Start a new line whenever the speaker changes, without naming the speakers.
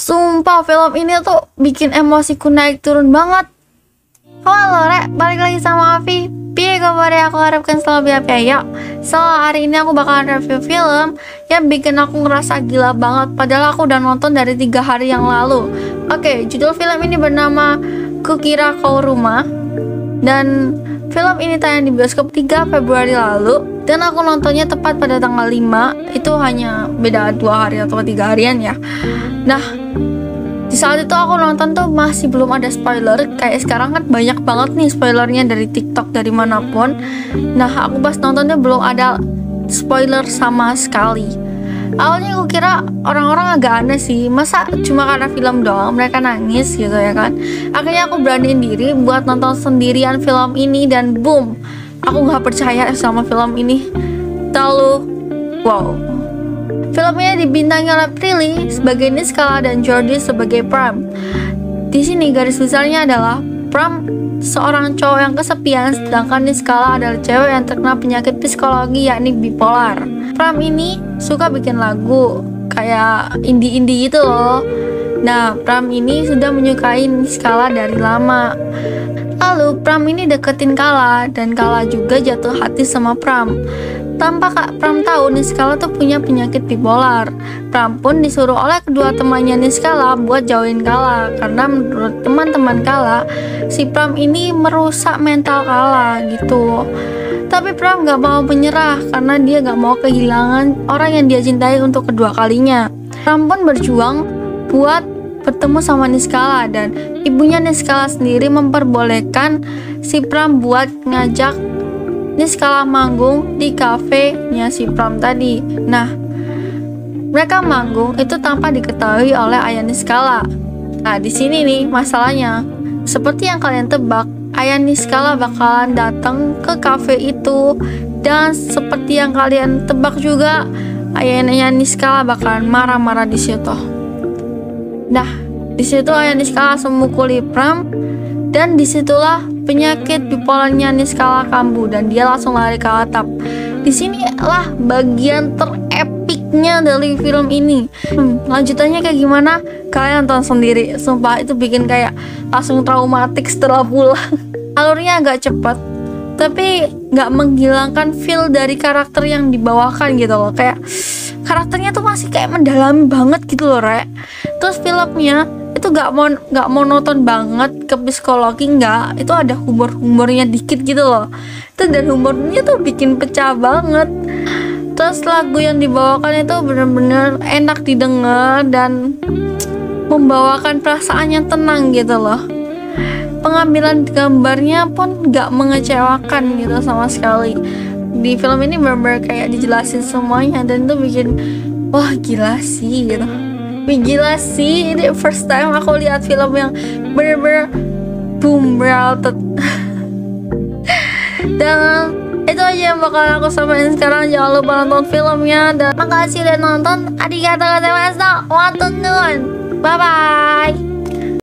Sumpah film ini tuh bikin emosiku naik turun banget. Halo Rek, balik lagi sama Avi. Piye kabar ya, aku harapkan selalu happy ya. So, hari ini aku bakalan review film yang bikin aku ngerasa gila banget. Padahal aku udah nonton dari 3 hari yang lalu. Oke, judul film ini bernama Kukira Kau Rumah. Dan film ini tayang di bioskop 3 Februari lalu. Dan aku nontonnya tepat pada tanggal 5. Itu hanya beda 2 hari atau 3 harian ya. Nah, di saat itu aku nonton tuh masih belum ada spoiler. Kayak sekarang kan banyak banget nih spoilernya dari TikTok, dari manapun. Nah, aku pas nontonnya belum ada spoiler sama sekali. Awalnya aku kira orang-orang agak aneh sih, masa cuma karena film doang mereka nangis gitu ya kan. Akhirnya aku beraniin diri buat nonton sendirian film ini, dan boom, aku gak percaya sama film ini. Terlalu wow. Filmnya dibintangi oleh Prilly sebagai Niskala dan Jordi sebagai Pram. Di sini garis besarnya adalah Pram seorang cowok yang kesepian, sedangkan Niskala adalah cewek yang terkena penyakit psikologi yakni bipolar. Pram ini suka bikin lagu kayak indie-indie gitu loh. Nah, Pram ini sudah menyukai Niskala dari lama. Lalu Pram ini deketin Kala, dan Kala juga jatuh hati sama Pram. Tanpa Kak Pram tahu, Niskala tuh punya penyakit bipolar. Pram pun disuruh oleh kedua temannya Niskala buat jauhin Kala, karena menurut teman-teman Kala, si Pram ini merusak mental Kala gitu. Tapi Pram gak mau menyerah karena dia gak mau kehilangan orang yang dia cintai untuk kedua kalinya. Pram pun berjuang buat bertemu sama Niskala, dan ibunya Niskala sendiri memperbolehkan si Pram buat ngajak Niskala manggung di cafe-nya si Pram tadi. Nah, mereka manggung itu tanpa diketahui oleh ayah Niskala. Nah, di sini nih masalahnya. Seperti yang kalian tebak, ayah Niskala bakalan datang ke cafe itu, dan seperti yang kalian tebak juga, ayahnya Niskala bakalan marah-marah di situ. Nah, di situ ayah Niskala langsung mukuli Pram, dan disitulah penyakit bipolarnya Niskala kambuh, dan dia langsung lari ke atap. Di sinilah bagian terepiknya dari film ini. Lanjutannya kayak gimana? Kalian tonton sendiri. Sumpah itu bikin kayak langsung traumatik setelah pulang. Alurnya agak cepat, tapi nggak menghilangkan feel dari karakter yang dibawakan gitu loh. Kayak karakternya tuh masih kayak mendalami banget gitu loh, Rek. Terus filmnya itu gak monoton banget ke psikologi, nggak. Itu ada humornya dikit gitu loh. Itu, dan humornya tuh bikin pecah banget. Terus lagu yang dibawakan itu bener-bener enak didengar dan membawakan perasaan yang tenang gitu loh. Pengambilan gambarnya pun gak mengecewakan gitu sama sekali. Di film ini bener-bener kayak dijelasin semuanya, dan itu bikin wah gila sih gitu. Gila sih, ini first time aku lihat film yang bener-bener boom realted. Dan itu aja yang bakalan aku sampaikan sekarang. Jangan lupa nonton filmnya, dan makasih udah nonton. Arigatou gozaimasu. Bye bye.